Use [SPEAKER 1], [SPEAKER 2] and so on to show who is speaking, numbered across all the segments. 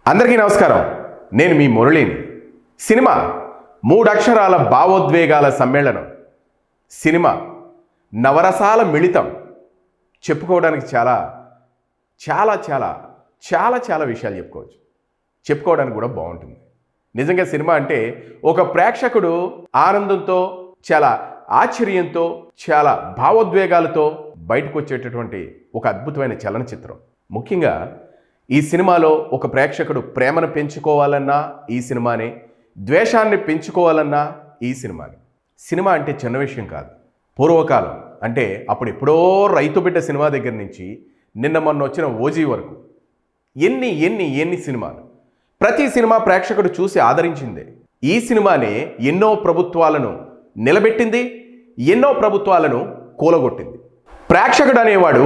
[SPEAKER 1] అందరికీ నమస్కారం. నేను మీ మురళిని. సినిమా మూడు అక్షరాల భావోద్వేగాల సమ్మేళనం. సినిమా నవరసాల మిళితం. చెప్పుకోవడానికి చాలా చాలా చాలా చాలా చాలా విషయాలు చెప్పుకోవడానికి కూడా బాగుంటుంది. నిజంగా సినిమా అంటే ఒక ప్రేక్షకుడు ఆనందంతో, చాలా ఆశ్చర్యంతో, చాలా భావోద్వేగాలతో బయటకు వచ్చేటటువంటి ఒక అద్భుతమైన చలనచిత్రం. ముఖ్యంగా ఈ సినిమాలో ఒక ప్రేక్షకుడు ప్రేమను పెంచుకోవాలన్నా ఈ సినిమానే, ద్వేషాన్ని పెంచుకోవాలన్నా ఈ సినిమానే. సినిమా అంటే చిన్న విషయం కాదు. పూర్వకాలం అంటే అప్పుడు ఎప్పుడో రైతు బిడ్డ సినిమా దగ్గర నుంచి నిన్న మొన్న వచ్చిన ఓజీ వరకు ఎన్ని సినిమాలు. ప్రతి సినిమా ప్రేక్షకుడు చూసి ఆదరించిందే. ఈ సినిమానే ఎన్నో ప్రభుత్వాలను నిలబెట్టింది, ఎన్నో ప్రభుత్వాలను కూలగొట్టింది. ప్రేక్షకుడు అనేవాడు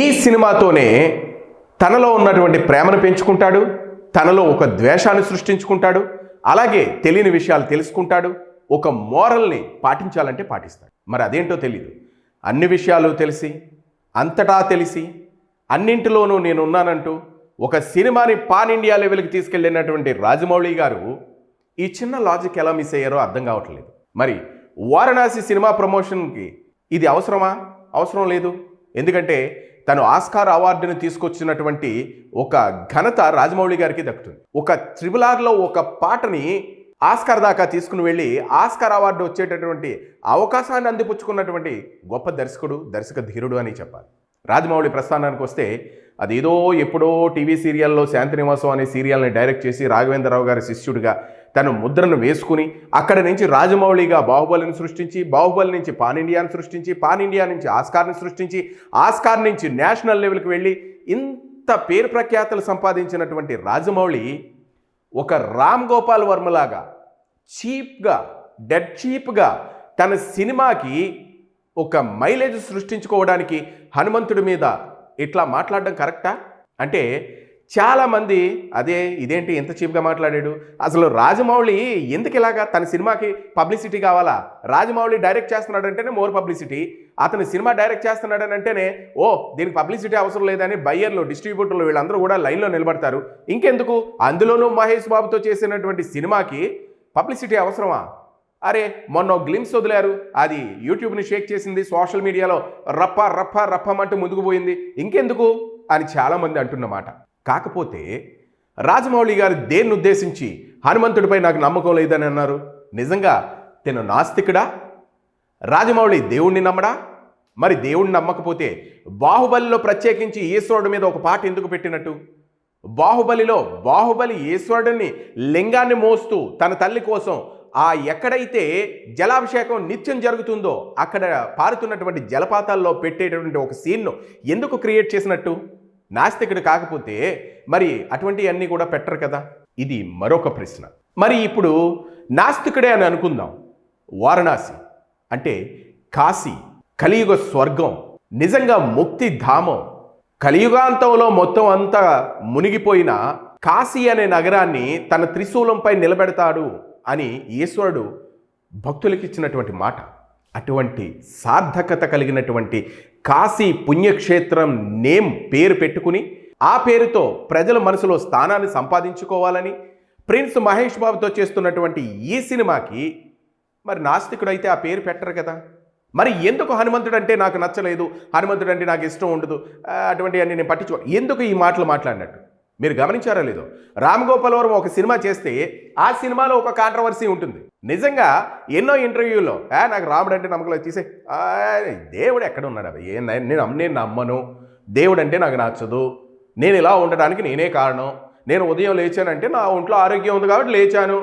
[SPEAKER 1] ఈ సినిమాతోనే తనలో ఉన్నటువంటి ప్రేమను పెంచుకుంటాడు, తనలో ఒక ద్వేషాన్ని సృష్టించుకుంటాడు, అలాగే తెలియని విషయాలు తెలుసుకుంటాడు, ఒక మోరల్ని పాటించాలంటే పాటిస్తాడు. మరి అదేంటో తెలియదు. అన్ని విషయాలు తెలిసి, అంతటా తెలిసి, అన్నింటిలోనూ నేనున్నానంటూ ఒక సినిమాని పాన్ ఇండియా లెవెల్కి తీసుకెళ్ళినటువంటి రాజమౌళి గారు ఈ చిన్న లాజిక్ ఎలా మిస్ అయ్యారో అర్థం కావట్లేదు. మరి వారణాసి సినిమా ప్రమోషన్కి ఇది అవసరమా? అవసరం లేదు. ఎందుకంటే తను ఆస్కార్ అవార్డును తీసుకొచ్చినటువంటి ఒక ఘనత రాజమౌళి గారికి దక్కుతుంది. ఒక RRRలో ఒక పాటని ఆస్కార్ దాకా తీసుకుని వెళ్ళి ఆస్కార్ అవార్డు వచ్చేటటువంటి అవకాశాన్ని అందిపుచ్చుకున్నటువంటి గొప్ప దర్శక ధీరుడు అని చెప్పాలి. రాజమౌళి ప్రస్థానానికి వస్తే అదేదో ఎప్పుడో టీవీ సీరియల్లో శాంతినివాసం అనే సీరియల్ని డైరెక్ట్ చేసి రాఘవేంద్రరావు గారి శిష్యుడిగా తను ముద్రను వేసుకుని అక్కడి నుంచి రాజమౌళిగా బాహుబలిని సృష్టించి, బాహుబలి నుంచి పాన్ ఇండియాని సృష్టించి, పాన్ ఇండియా నుంచి ఆస్కార్ని సృష్టించి, ఆస్కార్ నుంచి నేషనల్ లెవెల్కి వెళ్ళి ఇంత పేరు ప్రఖ్యాతలు సంపాదించినటువంటి రాజమౌళి ఒక రామ్ గోపాల్ వర్మలాగా డెడ్ చీప్గా తన సినిమాకి ఒక మైలేజ్ సృష్టించుకోవడానికి హనుమంతుడి మీద ఇట్లా మాట్లాడడం కరెక్టా? అంటే చాలామంది ఇదేంటి ఎంత చీప్గా మాట్లాడాడు, అసలు రాజమౌళి ఎందుకు ఇలాగా, తన సినిమాకి పబ్లిసిటీ కావాలా? రాజమౌళి డైరెక్ట్ చేస్తున్నాడంటేనే మోర్ పబ్లిసిటీ, అతని సినిమా డైరెక్ట్ చేస్తున్నాడని అంటేనే దీనికి పబ్లిసిటీ అవసరం లేదని బయ్యర్లు, డిస్ట్రిబ్యూటర్లు వీళ్ళందరూ కూడా లైన్లో నిలబడతారు. ఇంకెందుకు, అందులోనూ మహేష్ బాబుతో చేసినటువంటి సినిమాకి పబ్లిసిటీ అవసరమా? అరే మొన్న గ్లిమ్స్ వదిలారు, అది యూట్యూబ్ని షేక్ చేసింది, సోషల్ మీడియాలో రప్పమంటూ ముందుకు పోయింది, ఇంకెందుకు అని చాలామంది అంటున్నమాట. కాకపోతే రాజమౌళి గారు దేన్ని ఉద్దేశించి హనుమంతుడిపై నాకు నమ్మకం లేదని అన్నారు? నిజంగా తను నాస్తికుడా? రాజమౌళి దేవుణ్ణి నమ్మడా? మరి దేవుణ్ణి నమ్మకపోతే బాహుబలిలో ప్రత్యేకించి ఈశ్వరుడి మీద ఒక పాట ఎందుకు పెట్టినట్టు? బాహుబలి ఈశ్వరుడిని లింగాన్ని మోస్తూ తన తల్లి కోసం ఎక్కడైతే జలాభిషేకం నిత్యం జరుగుతుందో అక్కడ పారుతున్నటువంటి జలపాతాల్లో పెట్టేటటువంటి ఒక సీన్ను ఎందుకు క్రియేట్ చేసినట్టు? నాస్తికుడు కాకపోతే మరి అటువంటివన్నీ కూడా పెట్టరు కదా. ఇది మరొక ప్రశ్న. మరి ఇప్పుడు నాస్తికుడే అని అనుకుందాం. వారణాసి అంటే కాశీ, కలియుగ స్వర్గం, నిజంగా ముక్తి ధామం. కలియుగాంతంలో మొత్తం అంతా మునిగిపోయిన కాశీ అనే నగరాన్ని తన త్రిశూలంపై నిలబెడతాడు అని ఈశ్వరుడు భక్తులకు ఇచ్చినటువంటి మాట. అటువంటి సార్థకత కలిగినటువంటి కాశీ పుణ్యక్షేత్రం పేరు పెట్టుకుని ఆ పేరుతో ప్రజల మనసులో స్థానాన్ని సంపాదించుకోవాలని ప్రిన్స్ మహేష్ బాబుతో చేస్తున్నటువంటి ఈ సినిమాకి మరి నాస్తికుడైతే ఆ పేరు పెట్టరు కదా. మరి ఎందుకు హనుమంతుడు అంటే నాకు నచ్చలేదు, హనుమంతుడు అంటే నాకు ఇష్టం ఉండదు, అటువంటివన్నీ నేను ఎందుకు ఈ మాటలు మాట్లాడినట్టు మీరు గమనించారో లేదో? రామ్ గోపాల్ వర్మ ఒక సినిమా చేస్తే ఆ సినిమాలో ఒక కాంట్రవర్సీ ఉంటుంది. నిజంగా ఎన్నో ఇంటర్వ్యూల్లో నాకు రాముడు అంటే నమ్మకం తీసే, దేవుడు ఎక్కడ ఉన్నాడు, నేను నమ్మను, దేవుడు అంటే నాకు నచ్చదు, నేను ఇలా ఉండడానికి నేనే కారణం, నేను ఉదయం లేచానంటే నా ఒంట్లో ఆరోగ్యం ఉంది కాబట్టి లేచాను,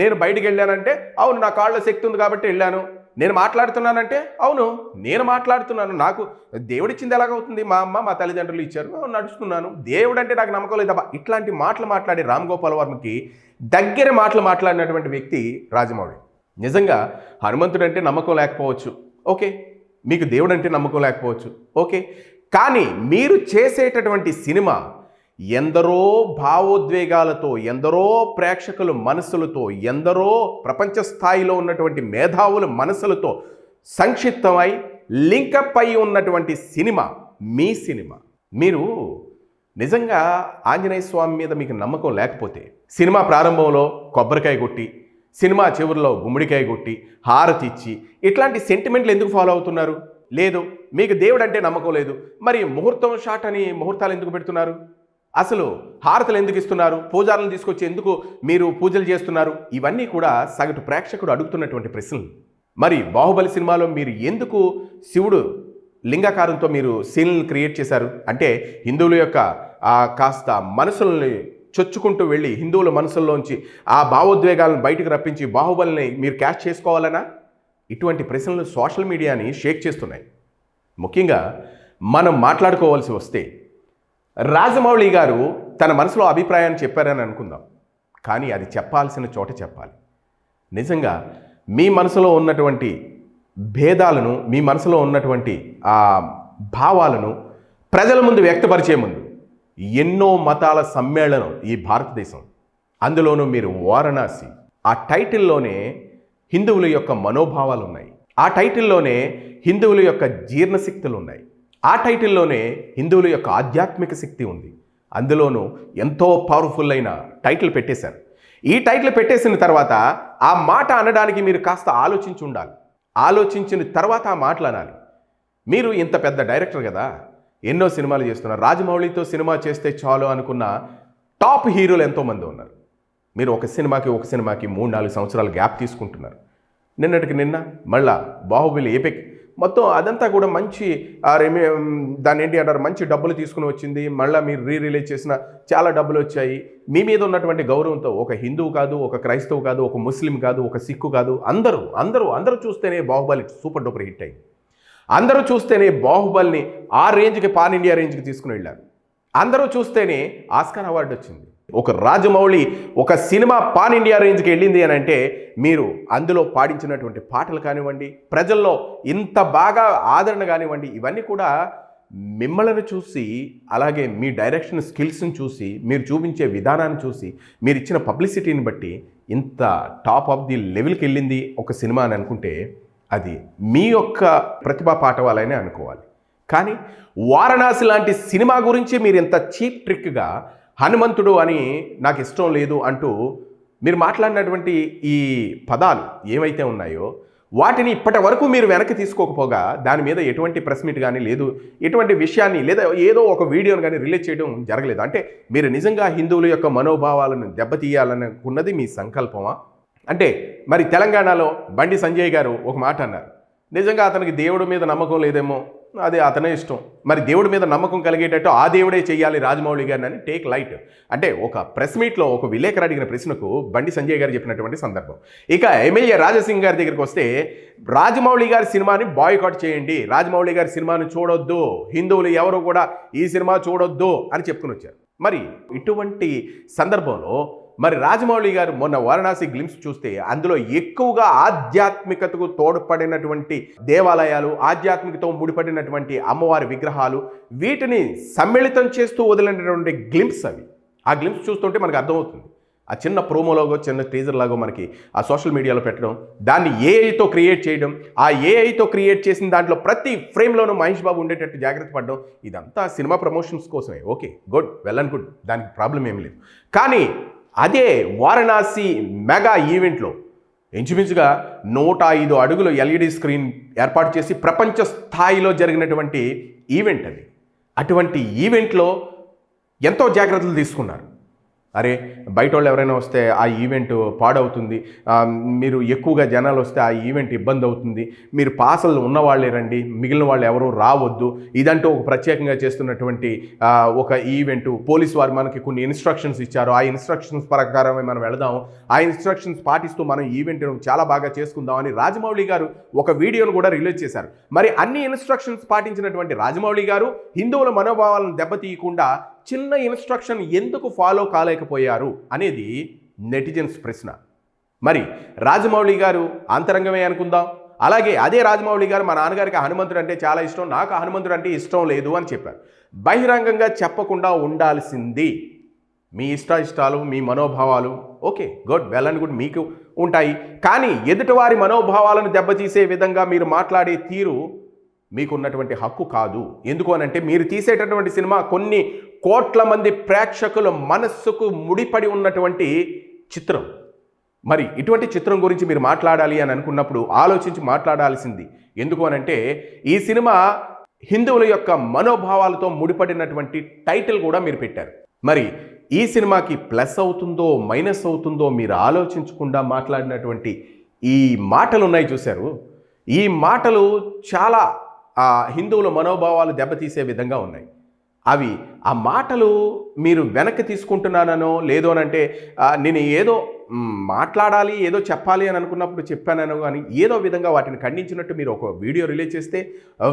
[SPEAKER 1] నేను బయటికి వెళ్ళానంటే అవును నా కాళ్ళలో శక్తి ఉంది కాబట్టి వెళ్ళాను, నేను మాట్లాడుతున్నానంటే అవును నేను మాట్లాడుతున్నాను, నాకు దేవుడిచ్చింది ఎలాగవుతుంది, మా అమ్మ మా తల్లిదండ్రులు ఇచ్చారు, నడుస్తున్నాను, దేవుడు అంటే నాకు నమ్మకం లేదబ్బా. ఇట్లాంటి మాటలు మాట్లాడి రామ్ గోపాల్ వర్మకి దగ్గర మాటలు మాట్లాడినటువంటి వ్యక్తి రాజమౌళి. నిజంగా హనుమంతుడు అంటే నమ్మకం లేకపోవచ్చు, ఓకే, మీకు దేవుడు అంటే నమ్మకం లేకపోవచ్చు, ఓకే, కానీ మీరు చేసేటటువంటి సినిమా ఎందరో భావోద్వేగాలతో, ఎందరో ప్రేక్షకుల మనసులతో, ఎందరో ప్రపంచ స్థాయిలో ఉన్నటువంటి మేధావుల మనసులతో సంక్షిప్తమై లింకప్ అయి ఉన్నటువంటి సినిమా మీ సినిమా. మీరు నిజంగా ఆంజనేయ స్వామి మీద మీకు నమ్మకం లేకపోతే సినిమా ప్రారంభంలో కొబ్బరికాయ కొట్టి, సినిమా చివరిలో గుమ్మడికాయ కొట్టి, హారతి ఇచ్చి ఇట్లాంటి సెంటిమెంట్లు ఎందుకు ఫాలో అవుతున్నారు? లేదు, మీకు దేవుడు అంటే నమ్మకం లేదు, మరి ముహూర్తం షాట్ అని ముహూర్తాలు ఎందుకు పెడుతున్నారు? అసలు హారతలు ఎందుకు ఇస్తున్నారు? పూజారులను తీసుకొచ్చి ఎందుకు మీరు పూజలు చేస్తున్నారు? ఇవన్నీ కూడా సగటు ప్రేక్షకుడు అడుగుతున్నటువంటి ప్రశ్నలు. మరి బాహుబలి సినిమాలో మీరు ఎందుకు శివుడు లింగాకారంతో మీరు సీన్లను క్రియేట్ చేశారు? అంటే హిందువుల యొక్క కాస్త మనసుల్ని చొచ్చుకుంటూ వెళ్ళి హిందువుల మనసుల్లోంచి ఆ భావోద్వేగాలను బయటకు రప్పించి బాహుబలిని మీరు క్యాష్ చేసుకోవాలనా? ఇటువంటి ప్రశ్నలు సోషల్ మీడియాని షేక్ చేస్తున్నాయి. ముఖ్యంగా మనం మాట్లాడుకోవాల్సి వస్తే రాజమౌళి గారు తన మనసులో అభిప్రాయాన్ని చెప్పారని అనుకుందాం, కానీ అది చెప్పాల్సిన చోట చెప్పాలి. నిజంగా మీ మనసులో ఉన్నటువంటి భేదాలను, మీ మనసులో ఉన్నటువంటి ఆ భావాలను ప్రజల ముందు వ్యక్తపరిచే ముందు ఎన్నో మతాల సమ్మేళనం ఈ భారతదేశం, అందులోనూ మీరు వారణాసి, ఆ టైటిల్లోనే హిందువుల యొక్క మనోభావాలు ఉన్నాయి, ఆ టైటిల్లోనే హిందువుల యొక్క జీర్ణశక్తులు ఉన్నాయి, ఆ టైటిల్లోనే హిందువుల యొక్క ఆధ్యాత్మిక శక్తి ఉంది. అందులోనూ ఎంతో పవర్ఫుల్ అయిన టైటిల్ పెట్టేశారు. ఈ టైటిల్ పెట్టేసిన తర్వాత ఆ మాట అనడానికి మీరు కాస్త ఆలోచించి ఉండాలి. ఆలోచించిన తర్వాత ఆ మాటలు అనాలి. మీరు ఇంత పెద్ద డైరెక్టర్ కదా, ఎన్నో సినిమాలు చేస్తున్నారు. రాజమౌళితో సినిమా చేస్తే చాలు అనుకున్న టాప్ హీరోలు ఎంతోమంది ఉన్నారు. మీరు ఒక సినిమాకి 3-4 సంవత్సరాలు గ్యాప్ తీసుకుంటున్నారు. నిన్నటికి నిన్న మళ్ళా బాహుబలి ఏపిక్ మొత్తం అదంతా కూడా మంచి దాన్ని ఏంటి అంటారు, మంచి డబ్బులు తీసుకుని వచ్చింది. మళ్ళీ మీరు రిలీజ్ చేసిన చాలా డబ్బులు వచ్చాయి. మీ మీద ఉన్నటువంటి గౌరవంతో ఒక హిందువు కాదు, ఒక క్రైస్తవు కాదు, ఒక ముస్లిం కాదు, ఒక సిక్కు కాదు, అందరూ చూస్తేనే బాహుబలి సూపర్ డూపర్ హిట్ అయింది. అందరూ చూస్తేనే బాహుబలిని ఆ రేంజ్కి, పాన్ ఇండియా రేంజ్కి తీసుకుని వెళ్ళారు. అందరూ చూస్తేనే ఆస్కార్ అవార్డు వచ్చింది. ఒక రాజమౌళి ఒక సినిమా పాన్ ఇండియా రేంజ్కి వెళ్ళింది అని అంటే మీరు అందులో పాడించినటువంటి పాటలు కానివ్వండి, ప్రజల్లో ఇంత బాగా ఆదరణ కానివ్వండి, ఇవన్నీ కూడా మిమ్మల్ని చూసి, అలాగే మీ డైరెక్షన్ స్కిల్స్ని చూసి, మీరు చూపించే విధానాన్ని చూసి, మీరు ఇచ్చిన పబ్లిసిటీని బట్టి ఇంత టాప్ ఆఫ్ ది లెవెల్కి వెళ్ళింది ఒక సినిమా అని అనుకుంటే అది మీ యొక్క ప్రతిభా పాఠవాలనే అనుకోవాలి. కానీ వారణాసి లాంటి సినిమా గురించి మీరు ఇంత చీప్ ట్రిక్గా హనుమంతుడు అని నాకు ఇష్టం లేదు అంటూ మీరు మాట్లాడినటువంటి ఈ పదాలు ఏవైతే ఉన్నాయో వాటిని ఇప్పటి వరకు మీరు వెనక్కి తీసుకోకపోగా దాని మీద ఎటువంటి ప్రెస్ మీట్ కానీ లేదు, ఎటువంటి విషయాన్ని లేదా ఏదో ఒక వీడియోని కానీ రిలీజ్ చేయడం జరగలేదు. అంటే మీరు నిజంగా హిందువుల యొక్క మనోభావాలను దెబ్బతీయాలనుకున్నది మీ సంకల్పమా? అంటే మరి తెలంగాణలో బండి సంజయ్ గారు ఒక మాట అన్నారు, నిజంగా అతనికి దేవుడి మీద నమ్మకం లేదేమో, అది అతనే ఇష్టం, మరి దేవుడి మీద నమ్మకం కలిగేటట్టు ఆ దేవుడే చెయ్యాలి రాజమౌళి గారిని అని టేక్ లైట్. అంటే ఒక ప్రెస్ మీట్లో ఒక విలేకరు అడిగిన ప్రశ్నకు బండి సంజయ్ గారు చెప్పినటువంటి సందర్భం. ఇక ఎమ్మెల్యే రాజసింగ్ గారి దగ్గరికి వస్తే రాజమౌళి గారి సినిమాని బాయ్కాట్ చేయండి, రాజమౌళి గారి సినిమాని చూడొద్దు, హిందువులు ఎవరు కూడా ఈ సినిమా చూడొద్దు అని చెప్పుకుని వచ్చారు. మరి ఇటువంటి సందర్భంలో మరి రాజమౌళి గారు మొన్న వారణాసి గ్లిమ్స్ చూస్తే అందులో ఎక్కువగా ఆధ్యాత్మికతకు తోడ్పడినటువంటి దేవాలయాలు, ఆధ్యాత్మికతో ముడిపడినటువంటి అమ్మవారి విగ్రహాలు, వీటిని సమ్మిళితం చేస్తూ వదిలినటువంటి గ్లిమ్స్ అవి. ఆ గ్లిమ్స్ చూస్తుంటే మనకు అర్థమవుతుంది. ఆ చిన్న ప్రోమోలాగో, చిన్న టీజర్ లాగో మనకి ఆ సోషల్ మీడియాలో పెట్టడం, దాన్ని ఏఐతో క్రియేట్ చేయడం, ఆ ఏఐతో క్రియేట్ చేసిన దాంట్లో ప్రతి ఫ్రేమ్లోనూ మహేష్ బాబు ఉండేటట్టు జాగ్రత్త పడడం, ఇదంతా సినిమా ప్రమోషన్స్ కోసమే. Okay, good, well and good, దానికి ప్రాబ్లం ఏమి లేదు. కానీ అదే వారణాసి మెగా ఈవెంట్లో ఇంచుమించుగా 105 అడుగులు ఎల్ఈడి స్క్రీన్ ఏర్పాటు చేసి ప్రపంచ స్థాయిలో జరిగినటువంటి ఈవెంట్ అది. అటువంటి ఈవెంట్లో ఎంతో జాగ్రత్తలు తీసుకున్నారు. అరే బయట వాళ్ళు ఎవరైనా వస్తే ఆ ఈవెంట్ పాడవుతుంది, మీరు ఎక్కువగా జనాలు వస్తే ఆ ఈవెంట్ ఇబ్బంది అవుతుంది, మీరు పాసలు ఉన్నవాళ్ళే రండి, మిగిలిన వాళ్ళు ఎవరూ రావద్దు, ఇదంటూ ఒక ప్రత్యేకంగా చేస్తున్నటువంటి ఒక ఈవెంట్. పోలీసు వారు మనకి కొన్ని ఇన్స్ట్రక్షన్స్ ఇచ్చారు, ఆ ఇన్స్ట్రక్షన్స్ ప్రకారమే మనం వెళదాం, ఆ ఇన్స్ట్రక్షన్స్ పాటిస్తూ మనం ఈవెంట్ చాలా బాగా చేసుకుందాం అని రాజమౌళి గారు ఒక వీడియోను కూడా రిలీజ్ చేశారు. మరి అన్ని ఇన్స్ట్రక్షన్స్ పాటించినటువంటి రాజమౌళి గారు హిందువుల మనోభావాలను దెబ్బతీయకుండా చిన్న ఇన్స్ట్రక్షన్ ఎందుకు ఫాలో కాలేకపోయారు అనేది నెటిజన్స్ ప్రశ్న. మరి రాజమౌళి గారు అంతరంగమే అనుకుందాం. అలాగే అదే రాజమౌళి గారు మా నాన్నగారికి హనుమంతుడు అంటే చాలా ఇష్టం, నాకు హనుమంతుడు అంటే ఇష్టం లేదు అని చెప్పారు. బహిరంగంగా చెప్పకుండా ఉండాల్సింది. మీ ఇష్టాలు, మీ మనోభావాలు okay, good, well and good, మీకు ఉంటాయి. కానీ ఎదుటివారి మనోభావాలను దెబ్బతీసే విధంగా మీరు మాట్లాడే తీరు మీకున్నటువంటి హక్కు కాదు. ఎందుకు అనంటే మీరు తీసేటటువంటి సినిమా కొన్ని కోట్ల మంది ప్రేక్షకుల మనస్సుకు ముడిపడి ఉన్నటువంటి చిత్రం. మరి ఇటువంటి చిత్రం గురించి మీరు మాట్లాడాలి అని అనుకున్నప్పుడు ఆలోచించి మాట్లాడాల్సింది. ఎందుకు అనంటే ఈ సినిమా హిందువుల యొక్క మనోభావాలతో ముడిపడినటువంటి టైటిల్ కూడా మీరు పెట్టారు. మరి ఈ సినిమాకి ప్లస్ అవుతుందో మైనస్ అవుతుందో మీరు ఆలోచించకుండా మాట్లాడినటువంటి ఈ మాటలు ఉన్నాయి చూశారు. ఈ మాటలు చాలా హిందువుల మనోభావాలు దెబ్బతీసే విధంగా ఉన్నాయి. ఆ మాటలు మీరు వెనక్కి తీసుకుంటున్నానో లేదో అనంటే నేను ఏదో మాట్లాడాలి ఏదో చెప్పాలి అని అనుకున్నప్పుడు చెప్పానో కానీ ఏదో విధంగా వాటిని ఖండించినట్టు మీరు ఒక వీడియో రిలీజ్ చేస్తే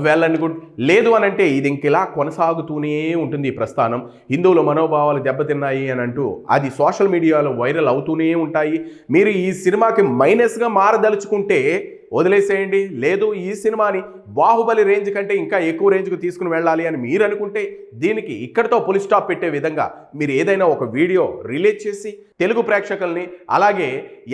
[SPEAKER 1] వెళ్ళని గుడ్. లేదు అనంటే ఇది ఇంకెలా కొనసాగుతూనే ఉంటుంది. ఈ ప్రస్థానం హిందువుల మనోభావాలు దెబ్బతిన్నాయి అని అంటూ అది సోషల్ మీడియాలో వైరల్ అవుతూనే ఉంటాయి. మీరు ఈ సినిమాకి మైనస్గా మారదలుచుకుంటే వదిలేసేయండి. లేదు ఈ సినిమాని బాహుబలి రేంజ్ కంటే ఇంకా ఎక్కువ రేంజ్కి తీసుకుని వెళ్ళాలి అని మీరు అనుకుంటే దీనికి ఇక్కడితో పులి స్టాప్ పెట్టే విధంగా మీరు ఏదైనా ఒక వీడియో రిలీజ్ చేసి తెలుగు ప్రేక్షకుల్ని అలాగే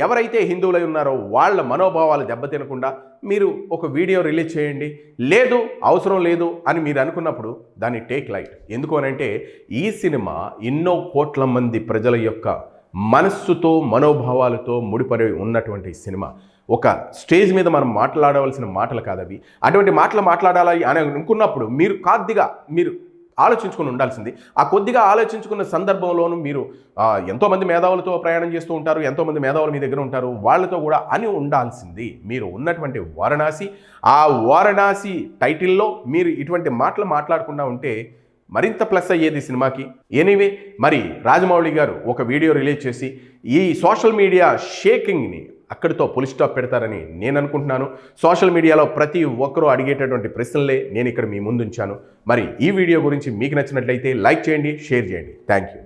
[SPEAKER 1] ఎవరైతే హిందువులై ఉన్నారో వాళ్ళ మనోభావాలు దెబ్బతినకుండా మీరు ఒక వీడియో రిలీజ్ చేయండి. లేదు అవసరం లేదు అని మీరు అనుకున్నప్పుడు దాన్ని టేక్ లైట్. ఎందుకు అనంటే ఈ సినిమా ఎన్నో కోట్ల మంది ప్రజల యొక్క మనస్సుతో మనోభావాలతో ముడిపడి ఉన్నటువంటి సినిమా. ఒక స్టేజ్ మీద మనం మాట్లాడవలసిన మాటలు కాదవి. అటువంటి మాటలు మాట్లాడాలి అని అనుకున్నప్పుడు మీరు ఆలోచించుకుని ఉండాల్సింది. ఆ కొద్దిగా ఆలోచించుకున్న సందర్భంలోనూ మీరు ఎంతోమంది మేధావులతో ప్రయాణం చేస్తూ ఉంటారు, ఎంతోమంది మేధావులు మీ దగ్గర ఉంటారు, వాళ్ళతో కూడా అని ఉండాల్సింది. మీరు ఉన్నటువంటి వారణాసి, ఆ వారణాసి టైటిల్లో మీరు ఇటువంటి మాటలు మాట్లాడకుండా ఉంటే మరింత ప్లస్ అయ్యేది సినిమాకి. ఎనీవే, మరి రాజమౌళి గారు ఒక వీడియో రిలీజ్ చేసి ఈ సోషల్ మీడియా షేకింగ్ని అక్కడితో పులి స్టాప్ పెడతారని నేను అనుకుంటున్నాను. సోషల్ మీడియాలో ప్రతి ఒక్కరూ అడిగేటటువంటి ప్రశ్నలే నేను ఇక్కడ మీ ముందుంచాను. మరి ఈ వీడియో గురించి మీకు నచ్చినట్లయితే లైక్ చేయండి, షేర్ చేయండి. Thank you.